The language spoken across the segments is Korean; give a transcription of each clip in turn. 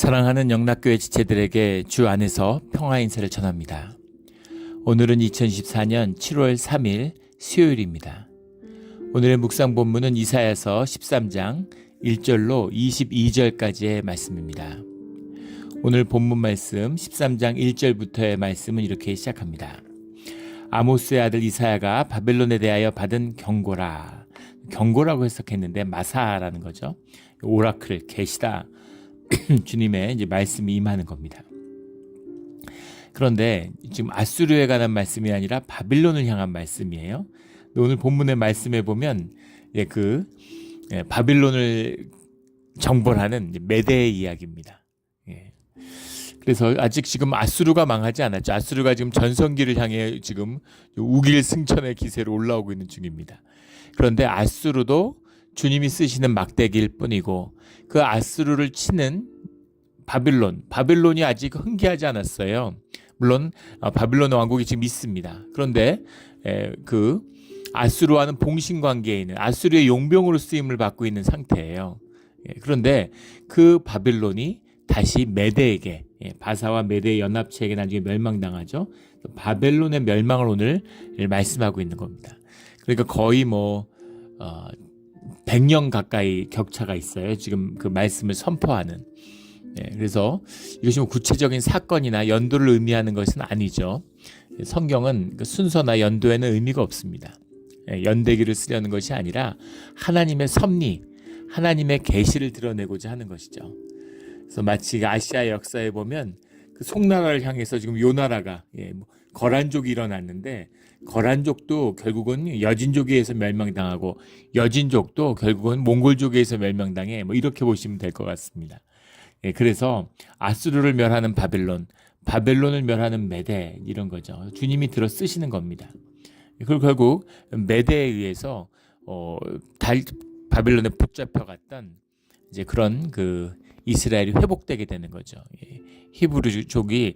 사랑하는 영락교회 지체들에게 주 안에서 평화 인사를 전합니다. 오늘은 2024년 7월 3일 수요일입니다. 오늘의 묵상 본문은 이사야서 13장 1절로 22절까지의 말씀입니다. 오늘 본문 말씀 13장 1절부터의 말씀은 이렇게 시작합니다. 아모스의 아들 이사야가 바벨론에 대하여 받은 경고라. 경고라고 해석했는데 마사라는 거죠. 오라클, 계시다. 주님의 이제 말씀이 임하는 겁니다. 그런데 지금 아수르에 관한 말씀이 아니라 바빌론을 향한 말씀이에요. 오늘 본문의 말씀에 보면 바빌론을 정벌하는 메대의 이야기입니다. 그래서 아직 지금 아수르가 망하지 않았죠. 아수르가 지금 전성기를 향해 지금 우길승천의 기세로 올라오고 있는 중입니다. 그런데 아수르도 주님이 쓰시는 막대기일 뿐이고 그 아수르를 치는 바빌론이 아직 흥기하지 않았어요. 물론 바빌론 왕국이 지금 있습니다. 그런데 그 아수르와는 봉신관계에 있는 아수르의 용병으로 쓰임을 받고 있는 상태예요. 그런데 그 바빌론이 다시 메대에게 바사와 메대의 연합체에게 나중에 멸망당하죠. 바벨론의 멸망을 오늘 말씀하고 있는 겁니다. 그러니까 거의 100년 가까이 격차가 있어요. 지금 그 말씀을 선포하는. 그래서 이것이 구체적인 사건이나 연도를 의미하는 것은 아니죠. 성경은 순서나 연도에는 의미가 없습니다. 연대기를 쓰려는 것이 아니라 하나님의 섭리, 하나님의 계시를 드러내고자 하는 것이죠. 그래서 마치 아시아 역사에 보면 그 송나라를 향해서 지금 요나라가 거란족이 일어났는데 거란족도 결국은 여진족에 의해서 멸망당하고 여진족도 결국은 몽골족에 의해서 멸망당해 이렇게 보시면 될 것 같습니다. 그래서 아수르를 멸하는 바벨론을 멸하는 메대 이런 거죠. 주님이 들어 쓰시는 겁니다. 그리고 결국 메대에 의해서 바벨론에 붙잡혀갔던 이제 그런 그 이스라엘이 회복되게 되는 거죠. 히브리족이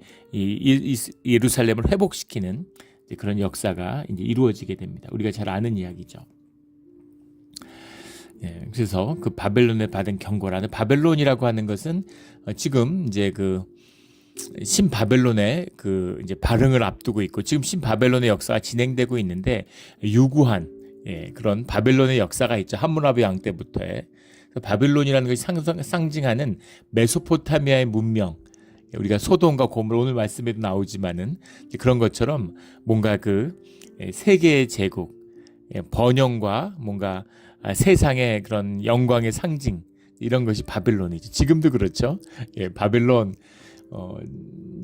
예루살렘을 회복시키는 그런 역사가 이제 이루어지게 됩니다. 우리가 잘 아는 이야기죠. 그래서 그 바벨론에 받은 경고라는 바벨론이라고 하는 것은 지금 이제 그 신바벨론의 그 이제 발흥을 앞두고 있고 지금 신바벨론의 역사가 진행되고 있는데 유구한 그런 바벨론의 역사가 있죠. 함무라비 왕 때부터의 바벨론이라는 것이 상징하는 메소포타미아의 문명, 우리가 소돔과 고모라 오늘 말씀에도 나오지만은 그런 것처럼 뭔가 그 세계의 제국, 번영과 뭔가 세상의 그런 영광의 상징 이런 것이 바벨론이죠. 지금도 그렇죠. 바벨론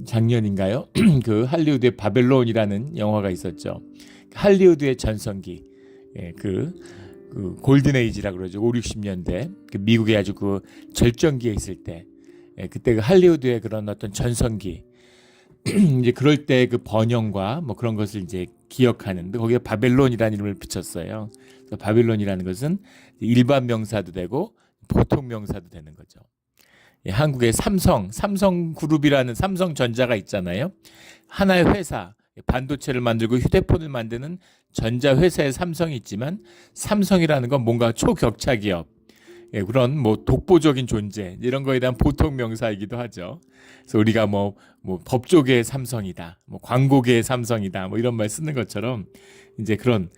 작년인가요? 그 할리우드의 바벨론이라는 영화가 있었죠. 할리우드의 전성기, 그 골든 에이지라 그러죠. 5, 60년대 그 미국의 아주 그 절정기에 있을 때 그때 그 할리우드의 그런 어떤 전성기 이제 그럴 때 그 번영과 그런 것을 이제 기억하는 거기에 바벨론이라는 이름을 붙였어요. 그래서 바벨론이라는 것은 일반 명사도 되고 보통 명사도 되는 거죠. 한국의 삼성그룹이라는 삼성전자가 있잖아요. 하나의 회사, 반도체를 만들고 휴대폰을 만드는 전자회사의 삼성이 있지만 삼성이라는 건 뭔가 초격차 기업, 그런 독보적인 존재 이런 거에 대한 보통 명사이기도 하죠. 그래서 우리가 법조계의 삼성이다, 광고계의 삼성이다, 이런 말 쓰는 것처럼 이제 그런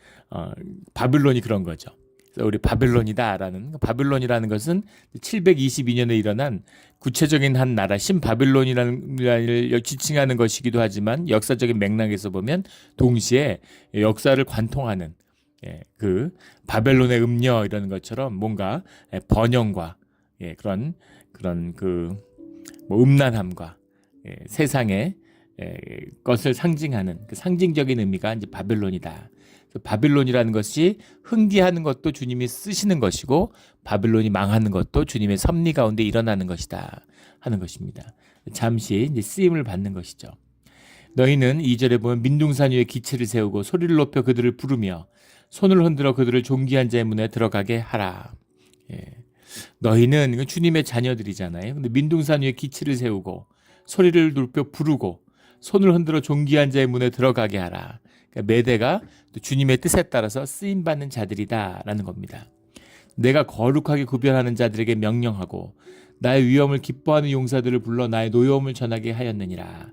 바빌론이 그런 거죠. 그래서 우리 바빌론이라는 것은 722년에 일어난 구체적인 한 나라 신바빌론이라는 나라를 지칭하는 것이기도 하지만 역사적인 맥락에서 보면 동시에 역사를 관통하는 그 바벨론의 음녀 이런 것처럼 뭔가 번영과 그런 그 음란함과 세상의 것을 상징하는 그 상징적인 의미가 이제 바벨론이다. 바빌론이라는 것이 흥기하는 것도 주님이 쓰시는 것이고 바빌론이 망하는 것도 주님의 섭리 가운데 일어나는 것이다 하는 것입니다. 잠시 이제 쓰임을 받는 것이죠. 너희는 2절에 보면 민둥산 위에 기체를 세우고 소리를 높여 그들을 부르며 손을 흔들어 그들을 존귀한 자의 문에 들어가게 하라. 너희는 주님의 자녀들이잖아요. 근데 민둥산 위에 기치를 세우고 소리를 높여 부르고 손을 흔들어 존귀한 자의 문에 들어가게 하라. 그러니까 메대가 또 주님의 뜻에 따라서 쓰임받는 자들이다라는 겁니다. 내가 거룩하게 구별하는 자들에게 명령하고 나의 위엄을 기뻐하는 용사들을 불러 나의 노여움을 전하게 하였느니라.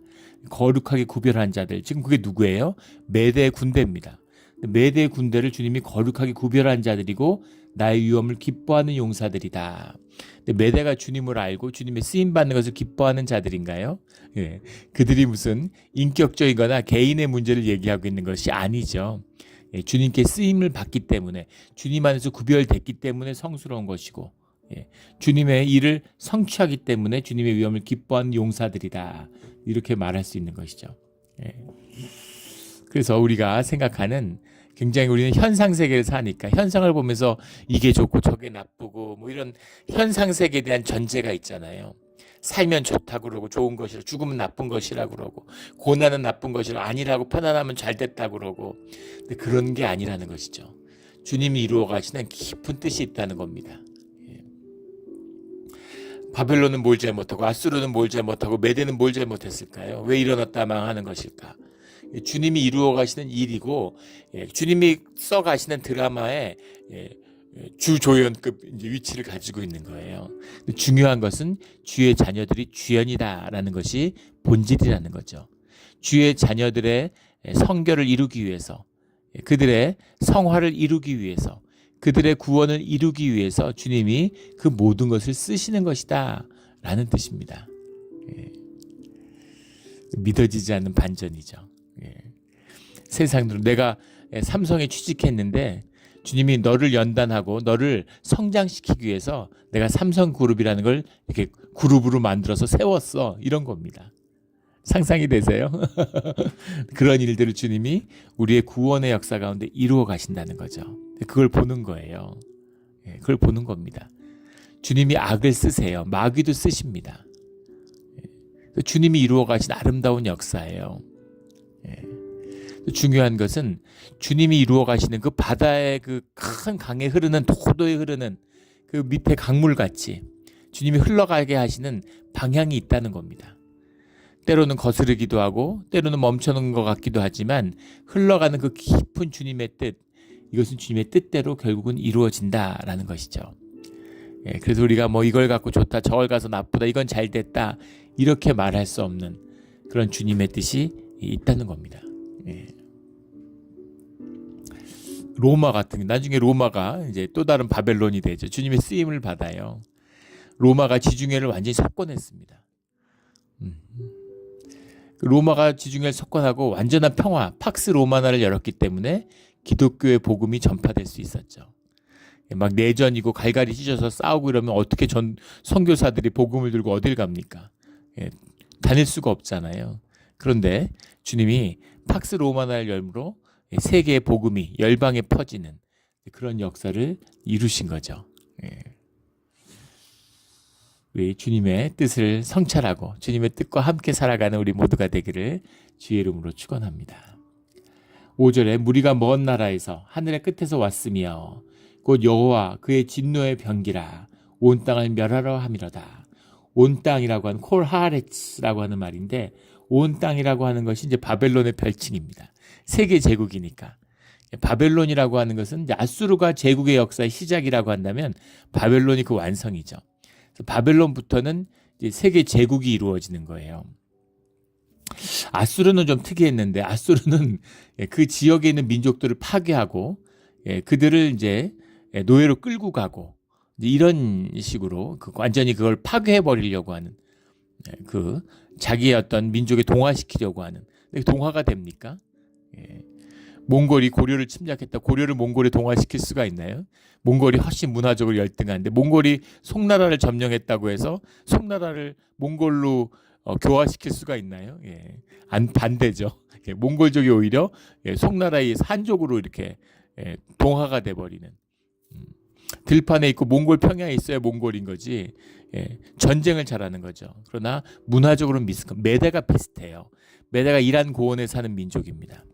거룩하게 구별한 자들, 지금 그게 누구예요? 메대의 군대입니다. 메대의 군대를 주님이 거룩하게 구별한 자들이고 나의 위엄을 기뻐하는 용사들이다. 근데 메대가 주님을 알고 주님의 쓰임받는 것을 기뻐하는 자들인가요? 예, 그들이 무슨 인격적이거나 개인의 문제를 얘기하고 있는 것이 아니죠. 예, 주님께 쓰임을 받기 때문에, 주님 안에서 구별됐기 때문에 성스러운 것이고, 예, 주님의 일을 성취하기 때문에 주님의 위엄을 기뻐하는 용사들이다. 이렇게 말할 수 있는 것이죠. 예. 그래서 우리가 생각하는, 굉장히 우리는 현상 세계를 사니까 현상을 보면서 이게 좋고 저게 나쁘고 뭐 이런 현상 세계에 대한 전제가 있잖아요. 살면 좋다고 그러고 좋은 것이라, 죽으면 나쁜 것이라고 그러고, 고난은 나쁜 것이라, 아니라고 편안하면 잘 됐다고 그러고. 근데 그런 게 아니라는 것이죠. 주님이 이루어 가시는 깊은 뜻이 있다는 겁니다. 바벨론은 뭘 잘못하고 아수르는 뭘 잘못하고 메대는 뭘 잘못했을까요? 왜 일어났다 망하는 것일까? 주님이 이루어 가시는 일이고, 주님이 써 가시는 드라마의 주조연급 위치를 가지고 있는 거예요. 중요한 것은 주의 자녀들이 주연이다라는 것이 본질이라는 거죠. 주의 자녀들의 성결을 이루기 위해서, 그들의 성화를 이루기 위해서, 그들의 구원을 이루기 위해서 주님이 그 모든 것을 쓰시는 것이다 라는 뜻입니다. 믿어지지 않는 반전이죠. 세상으로 내가 삼성에 취직했는데 주님이 너를 연단하고 너를 성장시키기 위해서 내가 삼성그룹이라는 걸 이렇게 그룹으로 만들어서 세웠어, 이런 겁니다. 상상이 되세요? 그런 일들을 주님이 우리의 구원의 역사 가운데 이루어 가신다는 거죠. 그걸 보는 거예요. 그걸 보는 겁니다. 주님이 악을 쓰세요. 마귀도 쓰십니다. 주님이 이루어 가신 아름다운 역사예요. 중요한 것은 주님이 이루어 가시는 그 바다의 그 큰 강에 흐르는, 도도에 흐르는 그 밑에 강물같이 주님이 흘러가게 하시는 방향이 있다는 겁니다. 때로는 거스르기도 하고 때로는 멈춰놓은 것 같기도 하지만 흘러가는 그 깊은 주님의 뜻, 이것은 주님의 뜻대로 결국은 이루어진다라는 것이죠. 그래서 우리가 뭐 이걸 갖고 좋다, 저걸 가서 나쁘다, 이건 잘 됐다, 이렇게 말할 수 없는 그런 주님의 뜻이 있다는 겁니다. 로마 같은, 나중에 로마가 이제 또 다른 바벨론이 되죠. 주님의 쓰임을 받아요. 로마가 지중해를 완전히 석권했습니다. 로마가 지중해를 석권하고 완전한 평화, 팍스 로마나를 열었기 때문에 기독교의 복음이 전파될 수 있었죠. 막 내전이고 갈갈이 찢어서 싸우고 이러면 어떻게 선교사들이 복음을 들고 어딜 갑니까? 다닐 수가 없잖아요. 그런데 주님이 팍스 로마나를 열므로 세계의 복음이 열방에 퍼지는 그런 역사를 이루신 거죠. 우리 주님의 뜻을 성찰하고 주님의 뜻과 함께 살아가는 우리 모두가 되기를 주의 이름으로 축원합니다. 5절에 무리가 먼 나라에서 하늘의 끝에서 왔으며 곧 여호와 그의 진노의 병기라 온 땅을 멸하러 함이로다. 온 땅이라고 하는 콜하레츠라고 하는 말인데, 온 땅이라고 하는 것이 이제 바벨론의 별칭입니다. 세계 제국이니까. 바벨론이라고 하는 것은 이제 아수르가 제국의 역사의 시작이라고 한다면 바벨론이 그 완성이죠. 그래서 바벨론부터는 이제 세계 제국이 이루어지는 거예요. 아수르는 좀 특이했는데, 아수르는 그 지역에 있는 민족들을 파괴하고 그들을 이제 노예로 끌고 가고 이런 식으로 완전히 그걸 파괴해 버리려고 하는, 그 자기의 어떤 민족에 동화시키려고 하는. 근데 동화가 됩니까? 몽골이 고려를 침략했다. 고려를 몽골에 동화시킬 수가 있나요? 몽골이 훨씬 문화적으로 열등한데, 몽골이 송나라를 점령했다고 해서 송나라를 몽골로 교화시킬 수가 있나요? 반대죠. 몽골족이 오히려 송나라의 한족으로 이렇게 동화가 돼버리는. 들판에 있고 몽골 평야에 있어야 몽골인 거지. 전쟁을 잘하는 거죠. 그러나 문화적으로는 메대가 비슷해요. 메대가 이란 고원에 사는 민족입니다.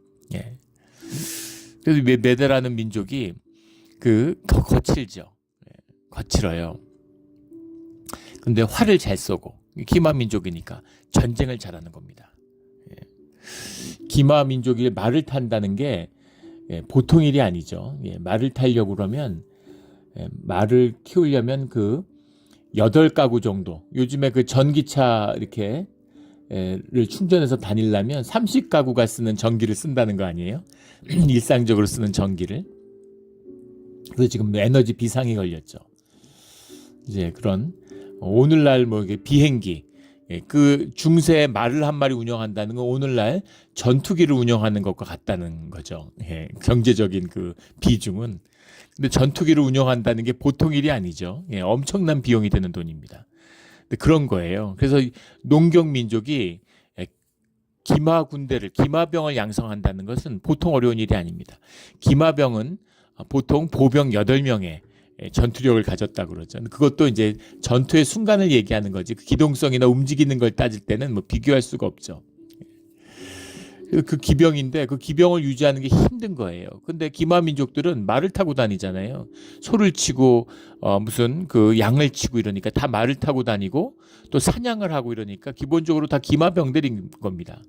그래서 메대라는 민족이 더 거칠죠. 거칠어요. 근데 활을 잘 쏘고, 기마 민족이니까 전쟁을 잘하는 겁니다. 기마 민족이 말을 탄다는 게 보통 일이 아니죠. 말을 타려고 그러면, 말을 키우려면 그 8가구 정도. 요즘에 그 전기차 이렇게 를 충전해서 다니려면 30가구가 쓰는 전기를 쓴다는 거 아니에요? 일상적으로 쓰는 전기를. 그래서 지금 에너지 비상이 걸렸죠. 이제 그런 오늘날 뭐 이게 비행기, 그 중세 말을 한 마리 운영한다는 건 오늘날 전투기를 운영하는 것과 같다는 거죠. 경제적인 그 비중은. 근데 전투기를 운영한다는 게 보통 일이 아니죠. 엄청난 비용이 되는 돈입니다. 근데 그런 거예요. 그래서 농경 민족이 기마병을 양성한다는 것은 보통 어려운 일이 아닙니다. 기마병은 보통 보병 8명의 전투력을 가졌다고 그러죠. 그것도 이제 전투의 순간을 얘기하는 거지. 그 기동성이나 움직이는 걸 따질 때는 뭐 비교할 수가 없죠. 그 기병인데 그 기병을 유지하는 게 힘든 거예요. 근데 기마 민족들은 말을 타고 다니잖아요. 소를 치고 무슨 그 양을 치고 이러니까 다 말을 타고 다니고 또 사냥을 하고 이러니까 기본적으로 다 기마병들인 겁니다.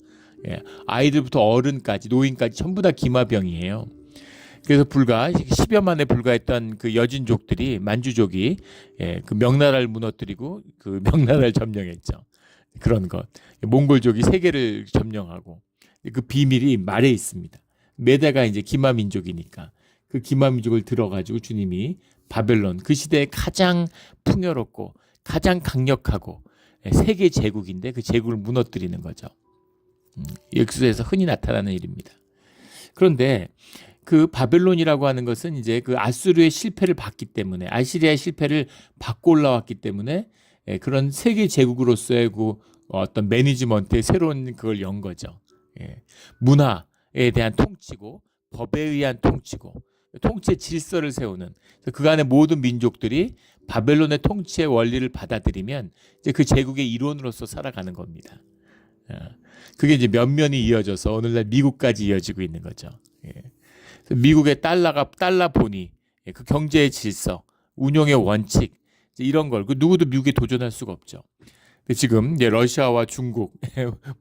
아이들부터 어른까지 노인까지 전부 다 기마병이에요. 그래서 불과 10여 만에 불과했던 그 여진족들이 만주족이 그 명나라를 무너뜨리고 그 명나라를 점령했죠. 그런 것. 몽골족이 세계를 점령하고 그 비밀이 말에 있습니다. 메대가 이제 기마 민족이니까 그 기마 민족을 들어가지고 주님이 바벨론 그 시대에 가장 풍요롭고 가장 강력하고 세계 제국인데 그 제국을 무너뜨리는 거죠. 역사에서 흔히 나타나는 일입니다. 그런데 그 바벨론이라고 하는 것은 이제 그 아수르의 실패를 봤기 때문에 아시리아의 실패를 받고 올라왔기 때문에 그런 세계 제국으로서의 그 어떤 매니지먼트의 새로운 그걸 연 거죠. 문화에 대한 통치고 법에 의한 통치고 통치의 질서를 세우는 그간의 모든 민족들이 바벨론의 통치의 원리를 받아들이면 이제 그 제국의 일원으로서 살아가는 겁니다. 그게 이제 면면이 이어져서 오늘날 미국까지 이어지고 있는 거죠. 미국의 달러 본위, 그 경제의 질서, 운용의 원칙 이런 걸 누구도 미국에 도전할 수가 없죠. 지금 이제 러시아와 중국,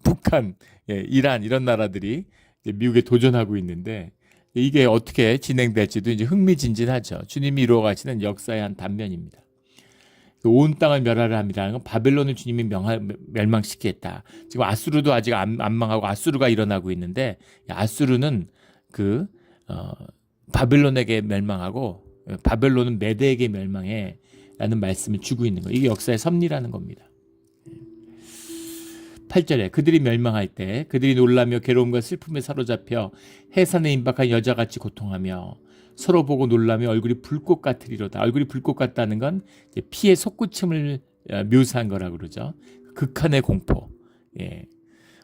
북한, 이란 이런 나라들이 이제 미국에 도전하고 있는데 이게 어떻게 진행될지도 이제 흥미진진하죠. 주님이 이루어가시는 역사의 한 단면입니다. 온 땅을 멸하라 합니다는 건 바벨론을 주님이 멸망시키겠다. 지금 아수르도 아직 안 망하고 아수르가 일어나고 있는데 아수르는 그 바벨론에게 멸망하고 바벨론은 메대에게 멸망해 라는 말씀을 주고 있는 거예요. 이게 역사의 섭리라는 겁니다. 8절에 그들이 멸망할 때 그들이 놀라며 괴로움과 슬픔에 사로잡혀 해산에 임박한 여자같이 고통하며 서로 보고 놀라며 얼굴이 불꽃 같으리로다. 얼굴이 불꽃 같다는 건 피의 솟구침을 묘사한 거라고 그러죠. 극한의 공포,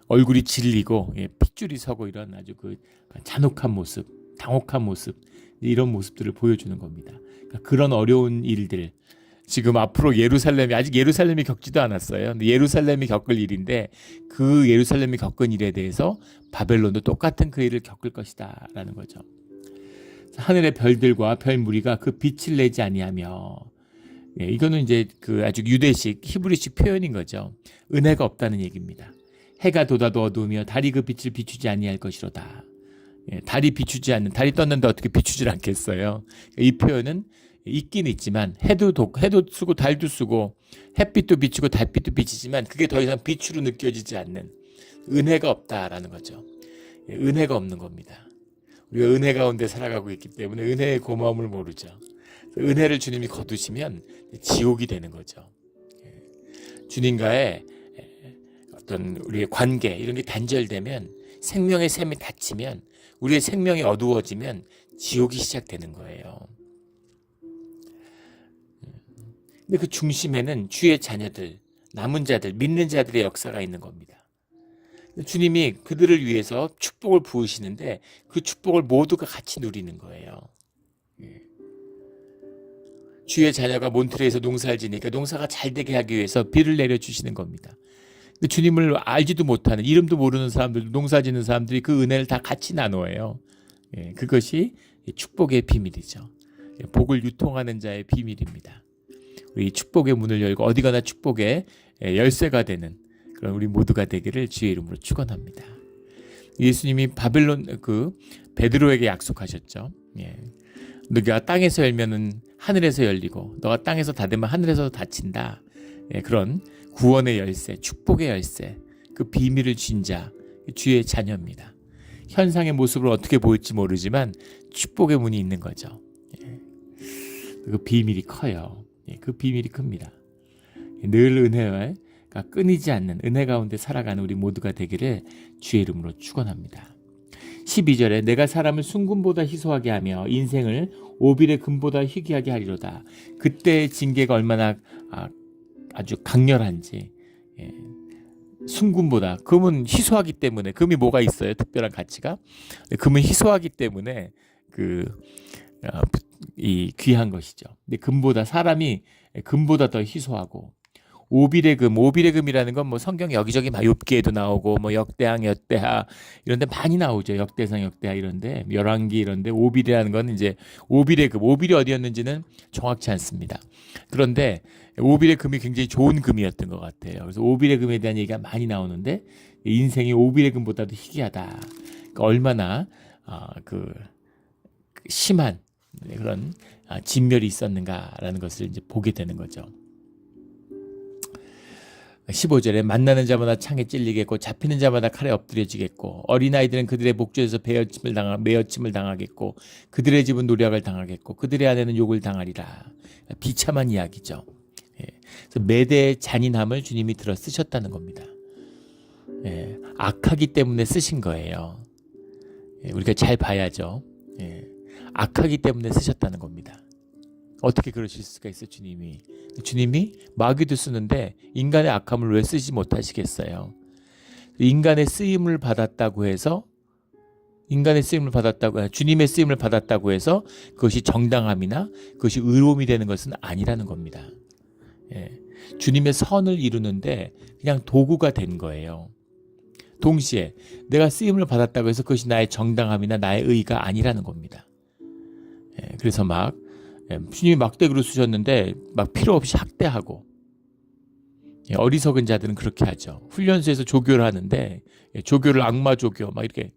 얼굴이 질리고 핏줄이 서고 이런 아주 그 잔혹한 모습, 당혹한 모습 이런 모습들을 보여주는 겁니다. 그러니까 그런 어려운 일들 지금 앞으로 아직 예루살렘이 겪지도 않았어요. 근데 예루살렘이 겪을 일인데 그 예루살렘이 겪은 일에 대해서 바벨론도 똑같은 그 일을 겪을 것이다라는 거죠. 하늘의 별들과 별 무리가 그 빛을 내지 아니하며 이거는 이제 그 아주 유대식 히브리식 표현인 거죠. 은혜가 없다는 얘기입니다. 해가 돋아도 어두우며 달이 그 빛을 비추지 아니할 것이로다. 달이 떴는데 어떻게 비추질 않겠어요. 이 표현은 있긴 있지만 해도 쓰고 달도 쓰고 햇빛도 비추고 달빛도 비치지만 그게 더 이상 빛으로 느껴지지 않는 은혜가 없다라는 거죠. 은혜가 없는 겁니다. 우리가 은혜 가운데 살아가고 있기 때문에 은혜의 고마움을 모르죠. 은혜를 주님이 거두시면 지옥이 되는 거죠. 주님과의 어떤 우리의 관계 이런 게 단절되면 생명의 샘이 닫히면 우리의 생명이 어두워지면 지옥이 시작되는 거예요. 근데 그 중심에는 주의 자녀들, 남은 자들, 믿는 자들의 역사가 있는 겁니다. 주님이 그들을 위해서 축복을 부으시는데 그 축복을 모두가 같이 누리는 거예요. 주의 자녀가 몬트레에서 농사를 지니까 농사가 잘 되게 하기 위해서 비를 내려주시는 겁니다. 근데 주님을 알지도 못하는 이름도 모르는 사람들도 농사 짓는 사람들이 그 은혜를 다 같이 나누어요. 그것이 축복의 비밀이죠. 복을 유통하는 자의 비밀입니다. 우리 축복의 문을 열고 어디 가나 축복의 열쇠가 되는 그런 우리 모두가 되기를 주의 이름으로 축원합니다. 예수님이 바벨론 베드로에게 약속하셨죠. 너가 땅에서 열면은 하늘에서 열리고 너가 땅에서 닫으면 하늘에서 닫힌다. 그런 구원의 열쇠, 축복의 열쇠, 그 비밀을 쥔 자, 주의 자녀입니다. 현상의 모습을 어떻게 보일지 모르지만 축복의 문이 있는 거죠. 그 비밀이 커요. 그 비밀이 큽니다. 늘 은혜와 끊이지 않는 은혜 가운데 살아가는 우리 모두가 되기를 주의 이름으로 축원합니다. 12절에 내가 사람을 순금보다 희소하게 하며 인생을 오빌의 금보다 희귀하게 하리로다. 그때의 징계가 얼마나 아주 강렬한지. 순금보다, 금은 희소하기 때문에, 금이 뭐가 있어요? 특별한 가치가? 금은 희소하기 때문에 이 귀한 것이죠. 근데 금보다, 사람이 금보다 더 희소하고, 오빌의 금이라는 건 뭐 성경 여기저기 막 욥기에도 나오고 뭐 역대하 이런데 많이 나오죠. 역대상 역대하 이런데 열왕기 이런데 오빌이라는 건 이제 오빌의 오빌이 어디였는지는 정확치 않습니다. 그런데 오빌의 금이 굉장히 좋은 금이었던 것 같아요. 그래서 오빌의 금에 대한 얘기가 많이 나오는데 인생이 오빌의 금보다도 희귀하다. 그러니까 얼마나 심한 그런 진멸이 있었는가라는 것을 이제 보게 되는 거죠. 15절에 만나는 자마다 창에 찔리겠고 잡히는 자마다 칼에 엎드려지겠고 어린아이들은 그들의 목젖에서 매어침을 당하겠고 그들의 집은 노략을 당하겠고 그들의 아내는 욕을 당하리라. 비참한 이야기죠. 그래서 매대의 잔인함을 주님이 들어 쓰셨다는 겁니다. 악하기 때문에 쓰신 거예요. 우리가 잘 봐야죠. 악하기 때문에 쓰셨다는 겁니다. 어떻게 그러실 수가 있어? 주님이 마귀도 쓰는데 인간의 악함을 왜 쓰지 못하시겠어요? 인간의 쓰임을 받았다고 해서 주님의 쓰임을 받았다고 해서 그것이 정당함이나 그것이 의로움이 되는 것은 아니라는 겁니다. 주님의 선을 이루는데 그냥 도구가 된 거예요. 동시에 내가 쓰임을 받았다고 해서 그것이 나의 정당함이나 나의 의가 아니라는 겁니다. 그래서 주님이 막대기로 쓰셨는데 막 필요 없이 학대하고, 어리석은 자들은 그렇게 하죠. 훈련소에서 조교를 하는데 조교를 악마 조교 막 이렇게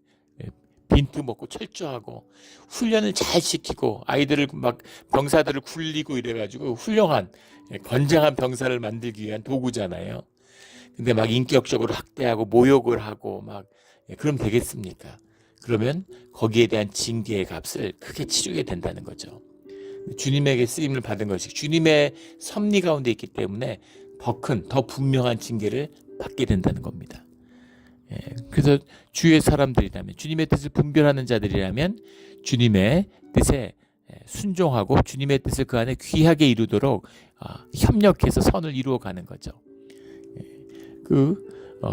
빈트 먹고 철저하고 훈련을 잘 시키고 아이들을 병사들을 굴리고 이래가지고 훌륭한 건장한 병사를 만들기 위한 도구잖아요. 근데 인격적으로 학대하고 모욕을 하고 그럼 되겠습니까? 그러면 거기에 대한 징계의 값을 크게 치르게 된다는 거죠. 주님에게 쓰임을 받은 것이 주님의 섭리 가운데 있기 때문에 더 큰, 더 분명한 징계를 받게 된다는 겁니다. 그래서 주의 사람들이라면, 주님의 뜻을 분별하는 자들이라면 주님의 뜻에 순종하고 주님의 뜻을 그 안에 귀하게 이루도록 협력해서 선을 이루어가는 거죠.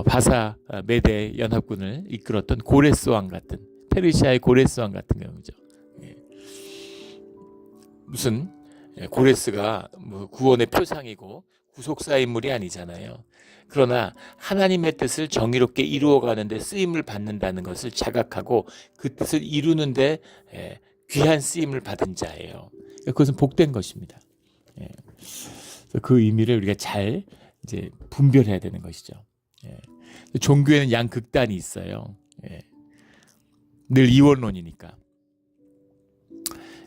바사 메대 연합군을 이끌었던 고레스 왕 같은, 페르시아의 고레스 왕 같은 경우죠. 무슨 고레스가 구원의 표상이고 구속사 인물이 아니잖아요. 그러나 하나님의 뜻을 정의롭게 이루어가는데 쓰임을 받는다는 것을 자각하고 그 뜻을 이루는데 귀한 쓰임을 받은 자예요. 그것은 복된 것입니다. 그 의미를 우리가 잘 이제 분별해야 되는 것이죠. 종교에는 양극단이 있어요. 늘 이원론이니까.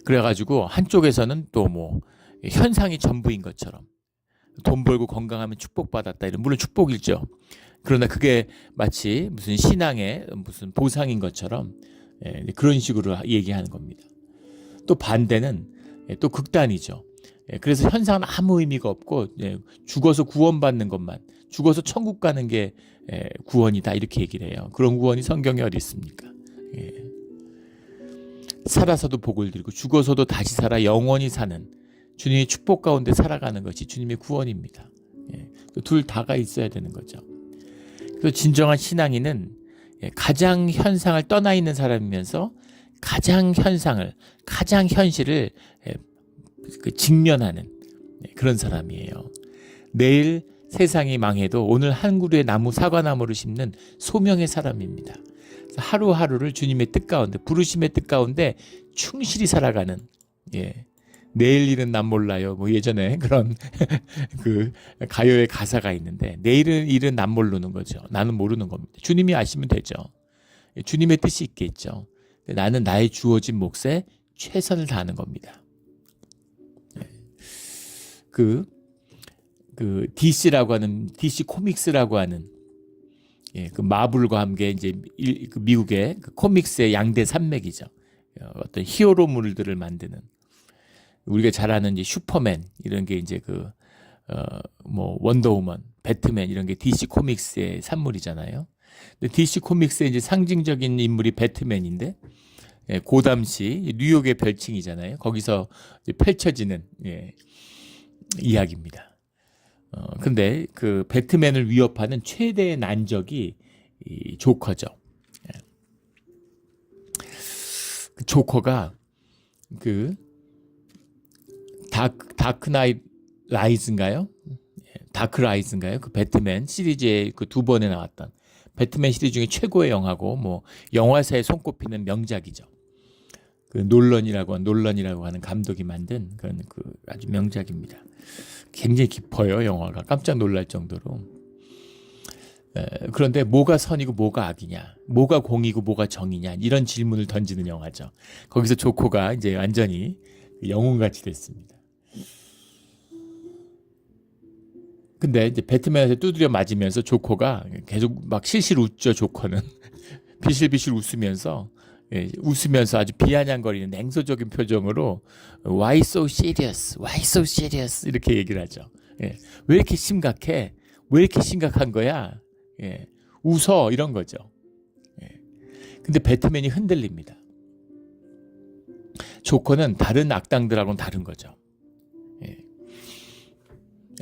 그래가지고 한쪽에서는 또 현상이 전부인 것처럼 돈 벌고 건강하면 축복받았다, 이런, 물론 축복이죠. 그러나 그게 마치 무슨 신앙의 무슨 보상인 것처럼 그런 식으로 얘기하는 겁니다. 또 반대는 또 극단이죠. 그래서 현상은 아무 의미가 없고 죽어서 구원받는 것만, 죽어서 천국 가는 게 구원이다, 이렇게 얘기를 해요. 그런 구원이 성경에 어디 있습니까? 살아서도 복을 드리고 죽어서도 다시 살아 영원히 사는 주님의 축복 가운데 살아가는 것이 주님의 구원입니다. 둘 다가 있어야 되는 거죠. 그래서 진정한 신앙인은 가장 현상을 떠나 있는 사람이면서 가장 현실을 직면하는 그런 사람이에요. 내일 세상이 망해도 오늘 한 그루의 사과나무를 심는 소명의 사람입니다. 하루하루를 주님의 뜻 가운데, 부르심의 뜻 가운데 충실히 살아가는, 내일 일은 난 몰라요. 예전에 그런 가요의 가사가 있는데, 내일 일은 난 모르는 거죠. 나는 모르는 겁니다. 주님이 아시면 되죠. 주님의 뜻이 있겠죠. 나는 나의 주어진 몫에 최선을 다하는 겁니다. 그 DC라고 하는 DC 코믹스라고 하는 그 마블과 함께 이제 그 미국의 그 코믹스의 양대 산맥이죠. 어떤 히어로물들을 만드는 우리가 잘 아는 이제 슈퍼맨 이런 게 이제 뭐 원더우먼, 배트맨 이런 게 DC 코믹스의 산물이잖아요. 근데 DC 코믹스의 이제 상징적인 인물이 배트맨인데 그 당시 뉴욕의 별칭이잖아요. 거기서 이제 펼쳐지는 이야기입니다. 근데 그 배트맨을 위협하는 최대의 난적이 이 조커죠. 그 조커가 그 다크 나이트 라이즈인가요? 다크 라이즈인가요? 그 배트맨 시리즈에 그 두 번에 나왔던 배트맨 시리즈 중에 최고의 영화고 뭐 영화사에 손꼽히는 명작이죠. 그 놀런이라고 하는 감독이 만든 그런 그 아주 명작입니다. 굉장히 깊어요, 영화가. 깜짝 놀랄 정도로. 그런데 뭐가 선이고 뭐가 악이냐, 뭐가 공이고 뭐가 정이냐 이런 질문을 던지는 영화죠. 거기서 조커가 이제 완전히 영웅같이 됐습니다. 근데 이제 배트맨한테 두드려 맞으면서 조커가 계속 막 실실 웃죠. 조커는 비실비실 웃으면서 아주 비아냥거리는 냉소적인 표정으로 Why so serious? Why so serious? 이렇게 얘기를 하죠. 왜 이렇게 심각해? 왜 이렇게 심각한 거야? 웃어 이런 거죠. 근데 배트맨이 흔들립니다. 조커는 다른 악당들하고는 다른 거죠.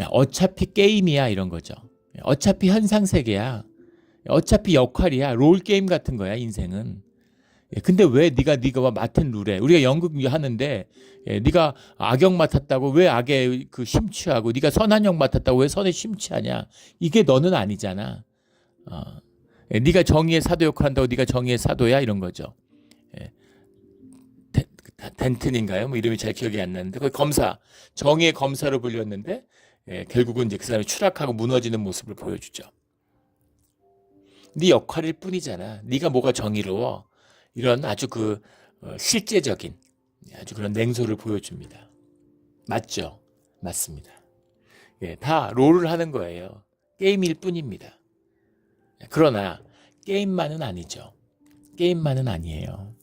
어차피 게임이야 이런 거죠. 어차피 현상세계야. 어차피 역할이야. 롤게임 같은 거야 인생은. 근데 왜 네가 맡은 룰에 우리가 연극 하는데 네가 악역 맡았다고 왜 악에 그 심취하고 네가 선한 역 맡았다고 왜 선에 심취하냐. 이게 너는 아니잖아. 네가 정의의 사도 역할한다고 네가 정의의 사도야 이런 거죠. 덴튼인가요? 뭐 이름이 잘 기억이 안 나는데 그 검사 정의의 검사로 불렸는데 결국은 이제 그 사람이 추락하고 무너지는 모습을 보여주죠. 네 역할일 뿐이잖아. 네가 뭐가 정의로워? 이런 아주 실제적인 아주 그런 냉소를 보여줍니다. 맞죠? 맞습니다. 다 롤을 하는 거예요. 게임일 뿐입니다. 그러나 게임만은 아니죠. 게임만은 아니에요.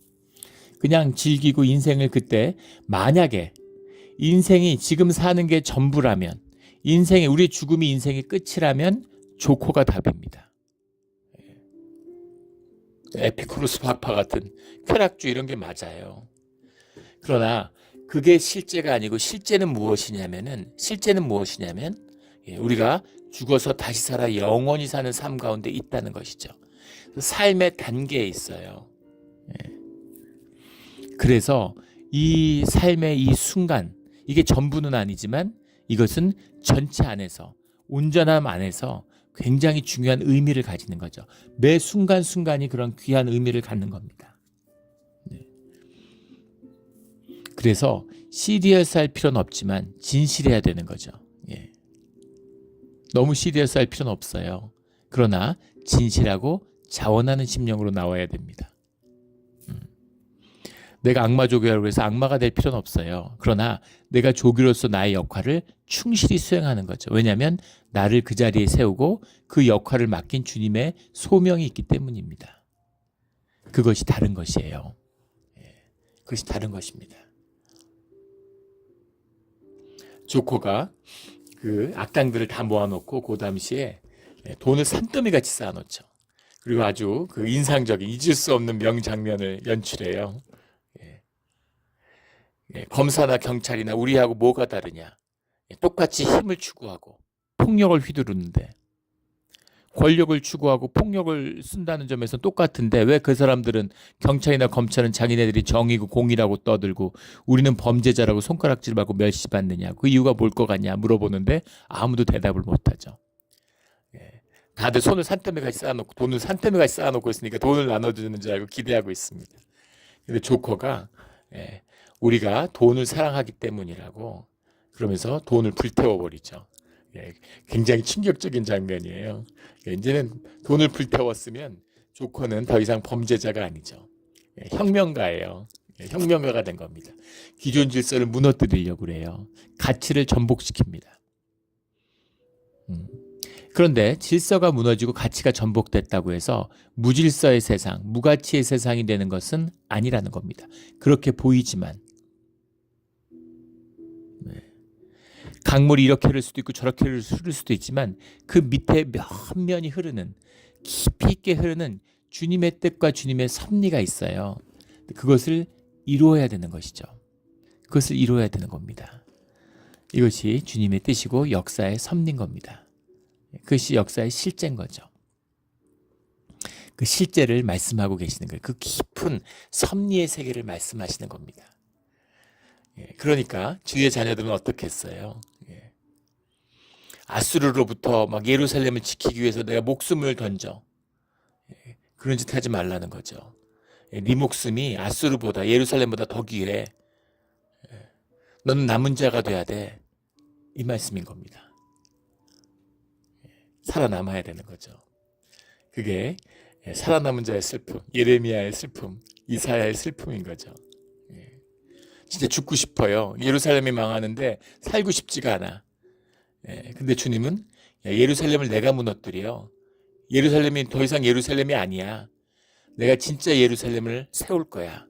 그냥 즐기고 인생을 그때 만약에 인생이 지금 사는 게 전부라면 우리 죽음이 인생의 끝이라면 조커가 답입니다. 에피쿠로스 파파 같은 쾌락주의 이런 게 맞아요. 그러나 그게 실제가 아니고 실제는 무엇이냐면 우리가 죽어서 다시 살아 영원히 사는 삶 가운데 있다는 것이죠. 삶의 단계에 있어요. 그래서 이 삶의 이 순간 이게 전부는 아니지만 이것은 전체 안에서 온전함 안에서 굉장히 중요한 의미를 가지는 거죠. 매 순간순간이 그런 귀한 의미를 갖는 겁니다. 그래서 시리어스할 필요는 없지만 진실해야 되는 거죠. 너무 시리어스할 필요는 없어요. 그러나 진실하고 자원하는 심령으로 나와야 됩니다. 내가 악마 조교라고 해서 악마가 될 필요는 없어요. 그러나 내가 조교로서 나의 역할을 충실히 수행하는 거죠. 왜냐하면 나를 그 자리에 세우고 그 역할을 맡긴 주님의 소명이 있기 때문입니다. 그것이 다른 것이에요. 그것이 다른 것입니다. 조커가 그 악당들을 다 모아놓고 그 당시에 돈을 산더미같이 쌓아놓죠. 그리고 아주 그 인상적인 잊을 수 없는 명장면을 연출해요. 검사나 경찰이나 우리하고 뭐가 다르냐. 똑같이 힘을 추구하고 폭력을 휘두르는데 권력을 추구하고 폭력을 쓴다는 점에서 똑같은데 왜 그 사람들은 경찰이나 검찰은 자기네들이 정의고 공의라고 떠들고 우리는 범죄자라고 손가락질 받고 멸시받느냐. 그 이유가 뭘 것 같냐 물어보는데 아무도 대답을 못하죠. 다들 손을 산더미같이 쌓아놓고 돈을 산더미같이 쌓아놓고 있으니까 돈을 나눠주는 줄 알고 기대하고 있습니다. 근데 조커가 우리가 돈을 사랑하기 때문이라고 그러면서 돈을 불태워버리죠. 굉장히 충격적인 장면이에요. 이제는 돈을 불태웠으면 조커는 더 이상 범죄자가 아니죠. 혁명가예요. 혁명가가 된 겁니다. 기존 질서를 무너뜨리려고 그래요. 가치를 전복시킵니다. 그런데 질서가 무너지고 가치가 전복됐다고 해서 무질서의 세상, 무가치의 세상이 되는 것은 아니라는 겁니다. 그렇게 보이지만 강물이 이렇게 흐를 수도 있고 저렇게 흐를 수도 있지만 그 밑에 면면이 흐르는, 깊이 있게 흐르는 주님의 뜻과 주님의 섭리가 있어요. 그것을 이루어야 되는 것이죠. 그것을 이루어야 되는 겁니다. 이것이 주님의 뜻이고 역사의 섭리인 겁니다. 그것이 역사의 실제인 거죠. 그 실제를 말씀하고 계시는 거예요. 그 깊은 섭리의 세계를 말씀하시는 겁니다. 그러니까 주의 자녀들은 어떻게 했어요? 아수르로부터 막 예루살렘을 지키기 위해서 내가 목숨을 던져. 그런 짓 하지 말라는 거죠. 네 목숨이 아수르보다 예루살렘보다 더 귀해. 너는 남은 자가 돼야 돼. 이 말씀인 겁니다. 살아남아야 되는 거죠. 그게 살아남은 자의 슬픔, 예레미야의 슬픔, 이사야의 슬픔인 거죠. 진짜 죽고 싶어요. 예루살렘이 망하는데 살고 싶지가 않아. 근데 주님은 예루살렘을 내가 무너뜨려. 예루살렘이 더 이상 예루살렘이 아니야. 내가 진짜 예루살렘을 세울 거야.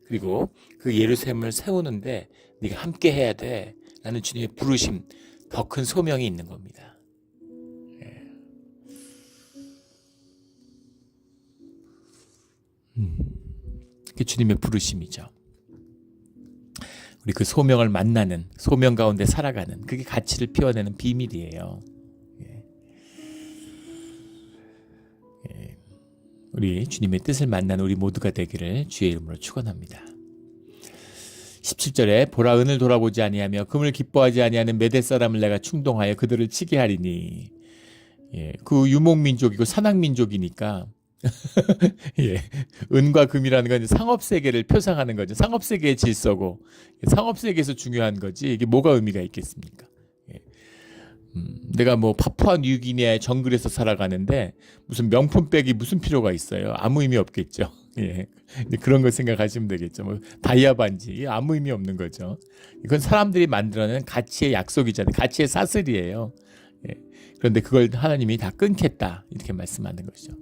그리고 그 예루살렘을 세우는데 네가 함께 해야 돼. 라는 주님의 부르심, 더 큰 소명이 있는 겁니다. 그게 주님의 부르심이죠. 우리 그 소명을 만나는, 소명 가운데 살아가는, 그게 가치를 피워내는 비밀이에요. 우리 주님의 뜻을 만나는 우리 모두가 되기를 주의 이름으로 축원합니다. 17절에 보라 은을 돌아보지 아니하며 금을 기뻐하지 아니하는 메대 사람을 내가 충동하여 그들을 치게 하리니. 그 유목민족이고 산악민족이니까 은과 금이라는 건 상업세계를 표상하는 거죠. 상업세계의 질서고 상업세계에서 중요한 거지 이게 뭐가 의미가 있겠습니까? 내가 뭐 파푸아 뉴기니아의 정글에서 살아가는데 무슨 명품백이 무슨 필요가 있어요? 아무 의미 없겠죠. 그런 걸 생각하시면 되겠죠. 뭐 다이아 반지 아무 의미 없는 거죠. 이건 사람들이 만들어낸 가치의 약속이잖아요. 가치의 사슬이에요. 그런데 그걸 하나님이 다 끊겠다 이렇게 말씀하는 것이죠.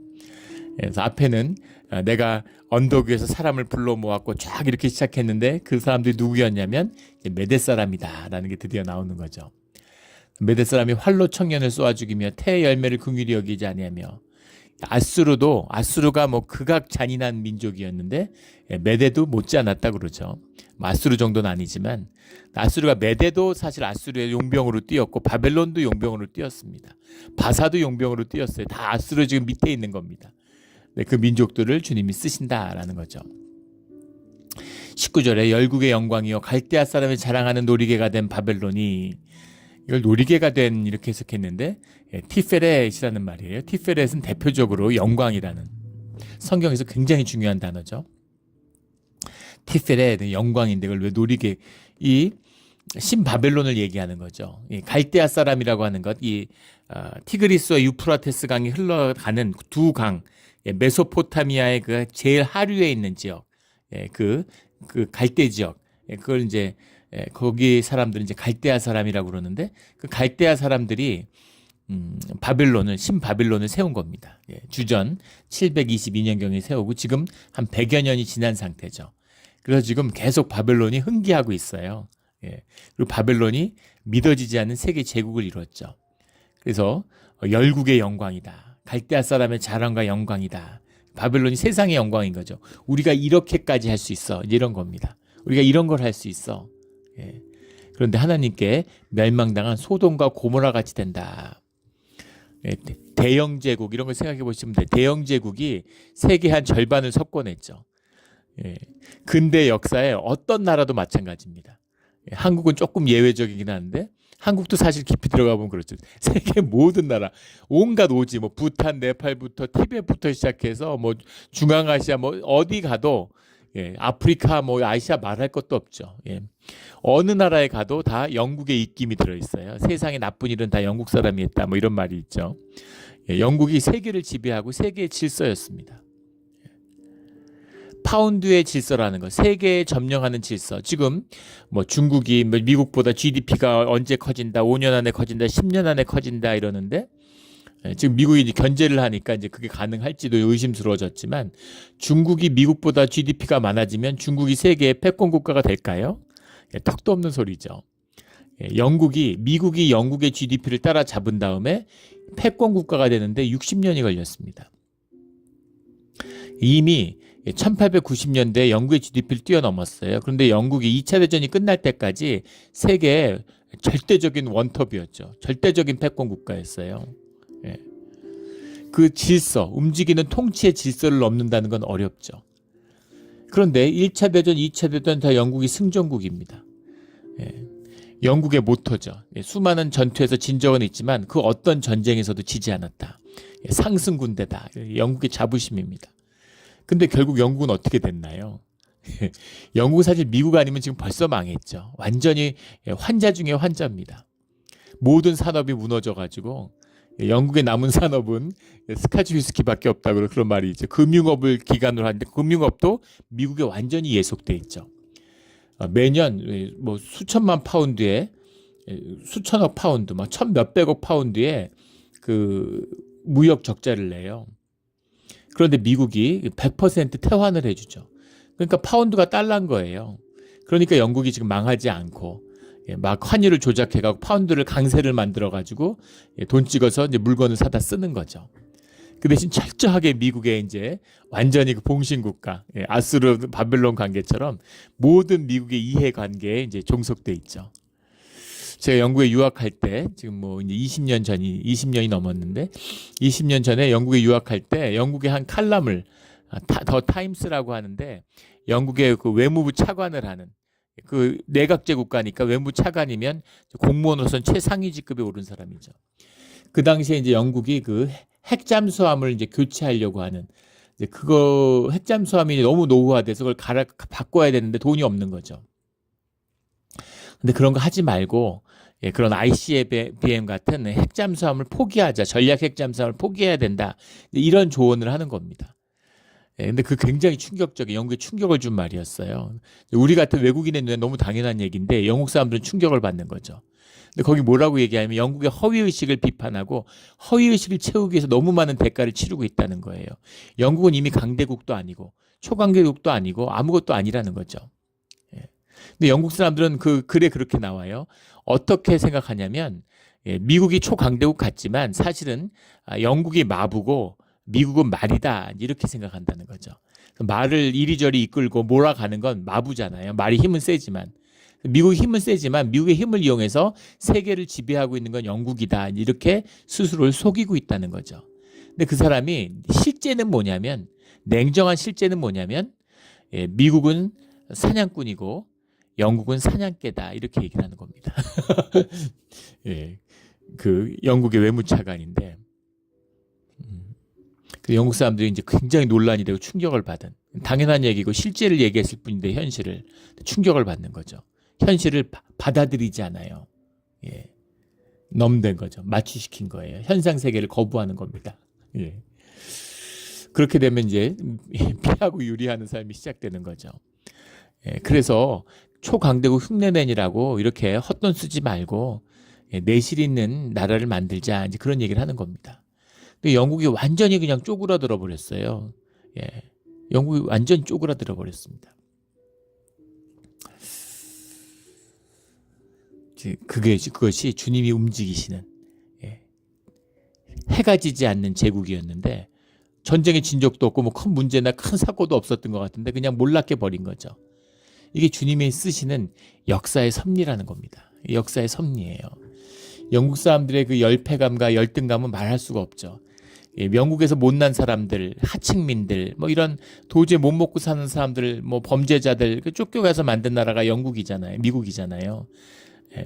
그래서 앞에는 내가 언덕 위에서 사람을 불러 모았고 쫙 이렇게 시작했는데 그 사람들이 누구였냐면 메대 사람이다라는 게 드디어 나오는 거죠. 메대 사람이 활로 청년을 쏘아 죽이며 태의 열매를 긍휼히 여기지 아니하며 아수르가 뭐 극악 잔인한 민족이었는데 메대도 못지않았다 그러죠. 아수르 정도는 아니지만 아수르가 메대도 사실 아수르의 용병으로 뛰었고 바벨론도 용병으로 뛰었습니다. 바사도 용병으로 뛰었어요. 다 아수르 지금 밑에 있는 겁니다. 그 민족들을 주님이 쓰신다라는 거죠. 19절에 열국의 영광이요 갈대아 사람이 자랑하는 놀이개가 된 바벨론이 이걸 놀이개가 된 이렇게 해석했는데 티페렛이라는 말이에요. 티페렛은 대표적으로 영광이라는 성경에서 굉장히 중요한 단어죠. 티페렛은 영광인데 그걸 왜 놀이개 이 신바벨론을 얘기하는 거죠. 이 갈대아 사람이라고 하는 것, 이 티그리스와 유프라테스 강이 흘러가는 두 강, 메소포타미아의 그 제일 하류에 있는 지역, 그 갈대 지역, 그걸 이제 거기 사람들은 이제 갈대아 사람이라고 그러는데 그 갈대아 사람들이 신바벨론을 세운 겁니다. 주전 722년경에 세우고 지금 한 100여 년이 지난 상태죠. 그래서 지금 계속 바벨론이 흥기하고 있어요. 그리고 바벨론이 믿어지지 않는 세계 제국을 이뤘죠. 그래서 열국의 영광이다. 갈대아 사람의 자랑과 영광이다. 바벨론이 세상의 영광인 거죠. 우리가 이렇게까지 할 수 있어. 이런 겁니다. 우리가 이런 걸 할 수 있어. 그런데 하나님께 멸망당한 소돔과 고모라 같이 된다. 대영 제국 이런 걸 생각해 보시면 돼요. 대영 제국이 세계 한 절반을 석권했죠. 근대 역사에 어떤 나라도 마찬가지입니다. 한국은 조금 예외적이긴 한데 한국도 사실 깊이 들어가 보면 그렇죠. 세계 모든 나라, 온갖 오지, 뭐 부탄, 네팔부터 티벳부터 시작해서 뭐 중앙아시아 뭐 어디 가도 아프리카 뭐 아시아 말할 것도 없죠. 어느 나라에 가도 다 영국의 입김이 들어 있어요. 세상에 나쁜 일은 다 영국 사람이 했다. 뭐 이런 말이 있죠. 영국이 세계를 지배하고 세계의 질서였습니다. 파운드의 질서라는 거, 세계에 점령하는 질서. 지금 뭐 중국이 미국보다 GDP가 언제 커진다, 5년 안에 커진다, 10년 안에 커진다 이러는데 지금 미국이 이제 견제를 하니까 이제 그게 가능할지도 의심스러워졌지만 중국이 미국보다 GDP가 많아지면 중국이 세계의 패권 국가가 될까요? 턱도 없는 소리죠. 미국이 영국의 GDP를 따라잡은 다음에 패권 국가가 되는데 60년이 걸렸습니다. 이미 1890년대에 영국의 GDP를 뛰어넘었어요. 그런데 영국이 2차 대전이 끝날 때까지 세계의 절대적인 원톱이었죠. 절대적인 패권 국가였어요. 그 질서, 움직이는 통치의 질서를 넘는다는 건 어렵죠. 그런데 1차 대전, 2차 대전 다 영국이 승전국입니다. 영국의 모토죠. 수많은 전투에서 진 적은 있지만 그 어떤 전쟁에서도 지지 않았다. 상승군대다. 영국의 자부심입니다. 근데 결국 영국은 어떻게 됐나요? 영국은 사실 미국 아니면 지금 벌써 망했죠. 완전히 환자 중에 환자입니다. 모든 산업이 무너져가지고 영국의 남은 산업은 스카치 위스키밖에 없다고 그런 말이 있죠. 금융업을 기반으로 하는데 금융업도 미국에 완전히 예속돼 있죠. 매년 뭐 수천만 파운드에 수천억 파운드, 막 천몇백억 파운드에 그 무역 적자를 내요. 그런데 미국이 100% 퇴환을 해주죠. 그러니까 파운드가 달러인 거예요. 그러니까 영국이 지금 망하지 않고 막 환율을 조작해가지고 파운드를 강세를 만들어가지고 돈 찍어서 이제 물건을 사다 쓰는 거죠. 그 대신 철저하게 미국의 이제 완전히 그 봉신국가, 아수르 바벨론 관계처럼 모든 미국의 이해 관계에 이제 종속돼 있죠. 제가 영국에 유학할 때 지금 뭐 이제 20년이 넘었는데 20년 전에 영국에 유학할 때 영국의 한 칼럼을 더 타임스라고 하는데 영국의 그 외무부 차관을 하는 그 내각제 국가니까 외무 차관이면 공무원으로서는 최상위 직급에 오른 사람이죠. 그 당시에 이제 영국이 그 핵잠수함을 이제 교체하려고 하는 이제 그거 핵잠수함이 너무 노후화돼서 그걸 바꿔야 되는데 돈이 없는 거죠. 근데 그런 거 하지 말고 그런 ICBM 같은 핵잠수함을 포기하자, 전략 핵잠수함을 포기해야 된다. 이런 조언을 하는 겁니다. 근데 그 굉장히 충격적인 영국에 충격을 준 말이었어요. 우리 같은 외국인의 눈에 너무 당연한 얘기인데 영국 사람들은 충격을 받는 거죠. 근데 거기 뭐라고 얘기하냐면 영국의 허위의식을 비판하고 허위의식을 채우기 위해서 너무 많은 대가를 치르고 있다는 거예요. 영국은 이미 강대국도 아니고 초강대국도 아니고 아무것도 아니라는 거죠. 근데 영국 사람들은 그 글에 그렇게 나와요. 어떻게 생각하냐면 미국이 초강대국 같지만 사실은 영국이 마부고 미국은 말이다 이렇게 생각한다는 거죠. 말을 이리저리 이끌고 몰아가는 건 마부잖아요. 말이 힘은 세지만 미국이 힘은 세지만 미국의 힘을 이용해서 세계를 지배하고 있는 건 영국이다 이렇게 스스로를 속이고 있다는 거죠. 근데 그 사람이 실제는 뭐냐면 냉정한 실제는 뭐냐면 미국은 사냥꾼이고 영국은 사냥개다 이렇게 얘기를 하는 겁니다. 그 영국의 외무차관인데 그 영국 사람들이 이제 굉장히 논란이 되고 충격을 받은 당연한 얘기고 실제를 얘기했을 뿐인데 현실을 충격을 받는 거죠. 현실을 받아들이지 않아요. 넘된 거죠. 마취시킨 거예요. 현상 세계를 거부하는 겁니다. 그렇게 되면 이제 피하고 유리하는 삶이 시작되는 거죠. 그래서 초강대국 흉내낸이라고 이렇게 헛돈 쓰지 말고 내실 있는 나라를 만들자 이제 그런 얘기를 하는 겁니다. 근데 영국이 완전히 그냥 쪼그라들어 버렸어요. 영국이 완전히 쪼그라들어 버렸습니다. 그것이 주님이 움직이시는 해가 지지 않는 제국이었는데 전쟁에 진 적도 없고 뭐 큰 문제나 큰 사고도 없었던 것 같은데 그냥 몰락해 버린 거죠. 이게 주님이 쓰시는 역사의 섭리라는 겁니다. 역사의 섭리예요. 영국 사람들의 그 열패감과 열등감은 말할 수가 없죠. 영국에서 못난 사람들, 하층민들, 뭐 이런 도저히 못 먹고 사는 사람들, 뭐 범죄자들 쫓겨가서 만든 나라가 영국이잖아요. 미국이잖아요.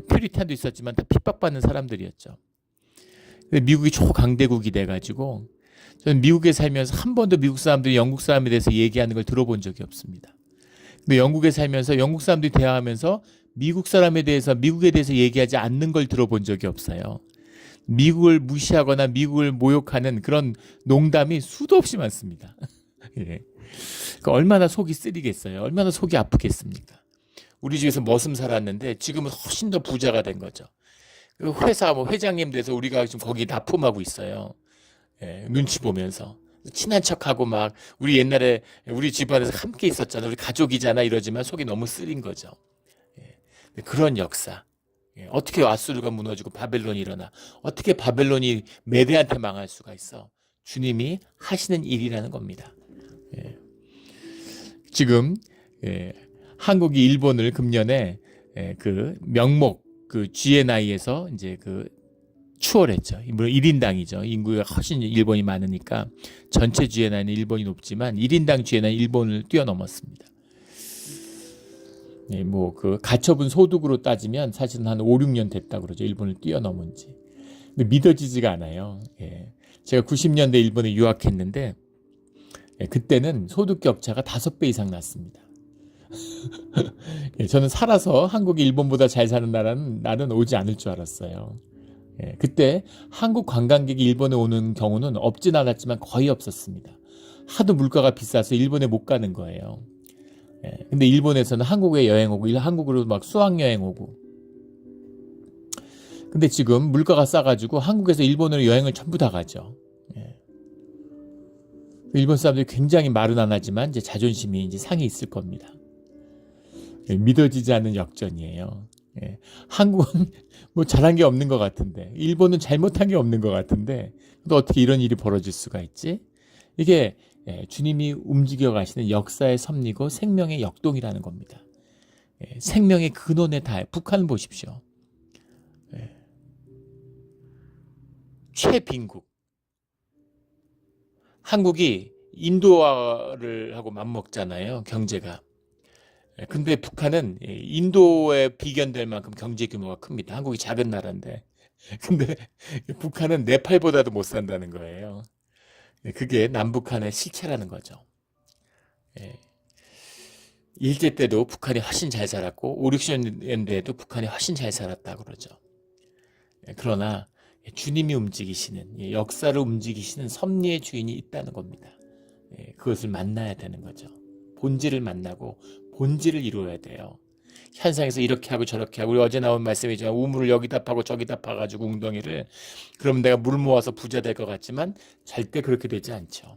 퓨리탄도 있었지만 다 핍박받는 사람들이었죠. 근데 미국이 초강대국이 돼가지고 저는 미국에 살면서 한 번도 미국 사람들이 영국 사람에 대해서 얘기하는 걸 들어본 적이 없습니다. 근데 영국에 살면서 영국 사람들이 대화하면서 미국 사람에 대해서 미국에 대해서 얘기하지 않는 걸 들어본 적이 없어요. 미국을 무시하거나 미국을 모욕하는 그런 농담이 수도 없이 많습니다. 예. 그러니까 얼마나 속이 쓰리겠어요. 얼마나 속이 아프겠습니까? 우리 집에서 머슴 살았는데 지금은 훨씬 더 부자가 된 거죠. 그 회사 뭐 회장님 돼서 우리가 지금 거기 납품하고 있어요. 예, 눈치 보면서 친한 척하고 막 우리 옛날에 우리 집안에서 함께 있었잖아. 우리 가족이잖아 이러지만 속이 너무 쓰린 거죠. 예, 그런 역사. 예, 어떻게 아수르가 무너지고 바벨론이 일어나? 어떻게 바벨론이 메대한테 망할 수가 있어? 주님이 하시는 일이라는 겁니다. 예. 지금 한국이 일본을 금년에 그 명목 그 GNI에서 이제 그 추월했죠. 물론 1인당이죠. 인구가 훨씬 일본이 많으니까 전체 GNI는 일본이 높지만 1인당 GNI 일본을 뛰어넘었습니다. 뭐 그 가처분 소득으로 따지면 사실은 한 5, 6년 됐다 그러죠. 일본을 뛰어넘은 지. 근데 믿어지지가 않아요. 제가 90년대 일본에 유학했는데 그때는 소득 격차가 5배 이상 났습니다. 저는 살아서 한국이 일본보다 잘 사는 나라는 오지 않을 줄 알았어요. 그때 한국 관광객이 일본에 오는 경우는 없진 않았지만 거의 없었습니다. 하도 물가가 비싸서 일본에 못 가는 거예요. 근데 일본에서는 한국에 여행 오고 한국으로 막 수학여행 오고. 근데 지금 물가가 싸가지고 한국에서 일본으로 여행을 전부 다 가죠. 일본 사람들이 굉장히 말은 안 하지만 이제 자존심이 이제 상이 있을 겁니다. 믿어지지 않는 역전이에요. 한국은 뭐 잘한 게 없는 것 같은데 일본은 잘못한 게 없는 것 같은데 또 어떻게 이런 일이 벌어질 수가 있지? 이게 주님이 움직여 가시는 역사의 섭리고 생명의 역동이라는 겁니다. 생명의 근원에 닿아 북한을 보십시오. 최빈국. 한국이 인도를 하고 맞먹잖아요. 경제가. 근데 북한은 인도에 비견될 만큼 경제 규모가 큽니다. 한국이 작은 나라인데. 근데 북한은 네팔보다도 못 산다는 거예요. 그게 남북한의 실체라는 거죠. 일제 때도 북한이 훨씬 잘 살았고 5, 60년대에도 북한이 훨씬 잘 살았다 그러죠. 그러나 주님이 움직이시는 역사를 움직이시는 섭리의 주인이 있다는 겁니다. 그것을 만나야 되는 거죠. 본질을 만나고 본질을 이루어야 돼요. 현상에서 이렇게 하고 저렇게 하고 우리 어제 나온 말씀이지만 우물을 여기다 파고 저기다 파가지고 웅덩이를 그럼 내가 물 모아서 부자 될 것 같지만 절대 그렇게 되지 않죠.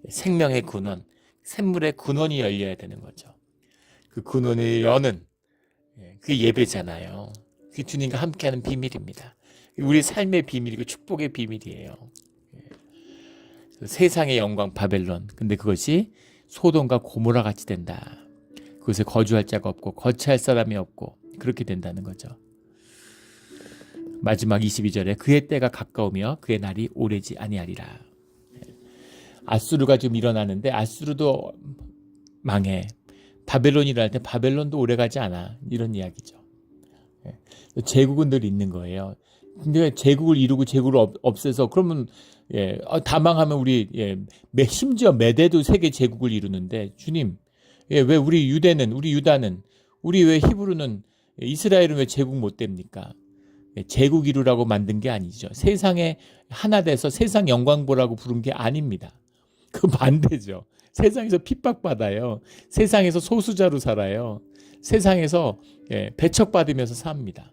생명의 근원, 샘물의 근원이 열려야 되는 거죠. 그 근원을 여는 그게 예배잖아요. 그게 주님과 함께하는 비밀입니다. 우리 삶의 비밀이고 축복의 비밀이에요. 세상의 영광 바벨론. 근데 그것이 소돔과 고모라 같이 된다. 그것에 거주할 자가 없고 거처할 사람이 없고 그렇게 된다는 거죠. 마지막 22절에 그의 때가 가까우며 그의 날이 오래지 아니하리라. 아수르가 지금 일어나는데 아수르도 망해. 바벨론이 일어날 때 바벨론도 오래가지 않아. 이런 이야기죠. 제국은 늘 있는 거예요. 근데 제국을 이루고 제국을 없애서 그러면 다 망하면 우리 심지어 메대도 세계 제국을 이루는데 주님 왜 우리 유다는 우리 왜 히브리는 이스라엘은 왜 제국 못 됩니까? 제국 이루라고 만든 게 아니죠. 세상에 하나 돼서 세상 영광 보라고 부른 게 아닙니다. 그 반대죠. 세상에서 핍박받아요. 세상에서 소수자로 살아요. 세상에서 배척받으면서 삽니다.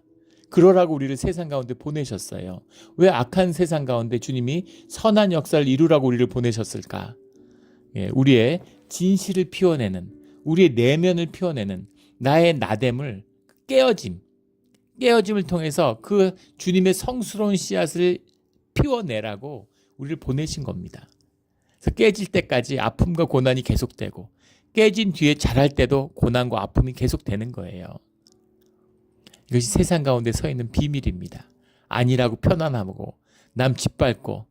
그러라고 우리를 세상 가운데 보내셨어요. 왜 악한 세상 가운데 주님이 선한 역사를 이루라고 우리를 보내셨을까? 우리의 진실을 피워내는, 우리의 내면을 피워내는 나의 나됨을 깨어짐을 통해서 그 주님의 성스러운 씨앗을 피워내라고 우리를 보내신 겁니다. 그래서 깨질 때까지 아픔과 고난이 계속되고 깨진 뒤에 자랄 때도 고난과 아픔이 계속되는 거예요. 이것이 세상 가운데 서 있는 비밀입니다. 아니라고 편안하고 남 짓밟고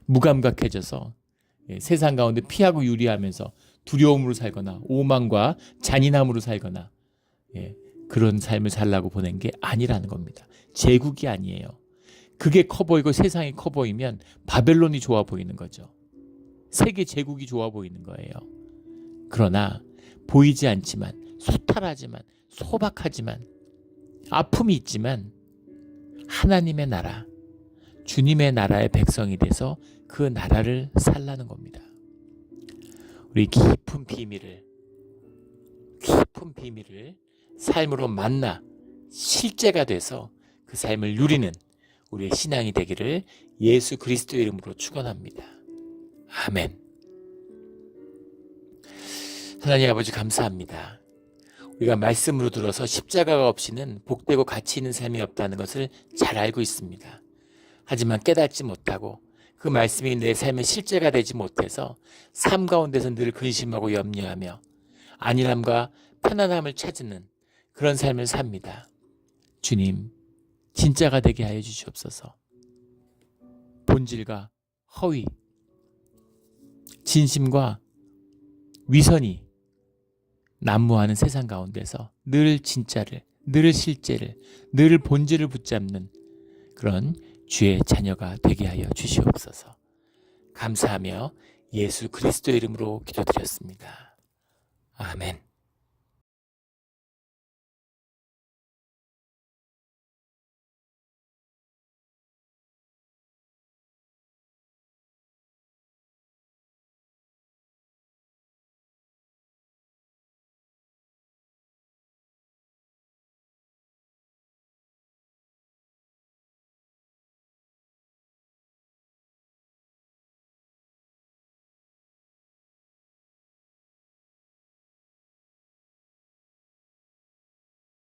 무감각해져서 세상 가운데 피하고 유리하면서 두려움으로 살거나 오만과 잔인함으로 살거나 그런 삶을 살라고 보낸 게 아니라는 겁니다. 제국이 아니에요. 그게 커 보이고 세상이 커 보이면 바벨론이 좋아 보이는 거죠. 세계 제국이 좋아 보이는 거예요. 그러나 보이지 않지만 소탈하지만 소박하지만 아픔이 있지만 하나님의 나라, 주님의 나라의 백성이 돼서 그 나라를 살라는 겁니다. 우리 깊은 비밀을 삶으로 만나 실제가 돼서 그 삶을 누리는 우리의 신앙이 되기를 예수 그리스도의 이름으로 축원합니다. 아멘. 하나님 아버지 감사합니다. 우리가 말씀으로 들어서 십자가가 없이는 복되고 가치 있는 삶이 없다는 것을 잘 알고 있습니다. 하지만 깨닫지 못하고 그 말씀이 내 삶의 실제가 되지 못해서 삶 가운데서 늘 근심하고 염려하며 안일함과 편안함을 찾는 그런 삶을 삽니다. 주님, 진짜가 되게 하여 주시옵소서. 본질과 허위, 진심과 위선이 난무하는 세상 가운데서 늘 진짜를, 늘 실제를, 늘 본질을 붙잡는 그런 주의 자녀가 되게 하여 주시옵소서. 감사하며 예수 그리스도의 이름으로 기도드렸습니다. 아멘.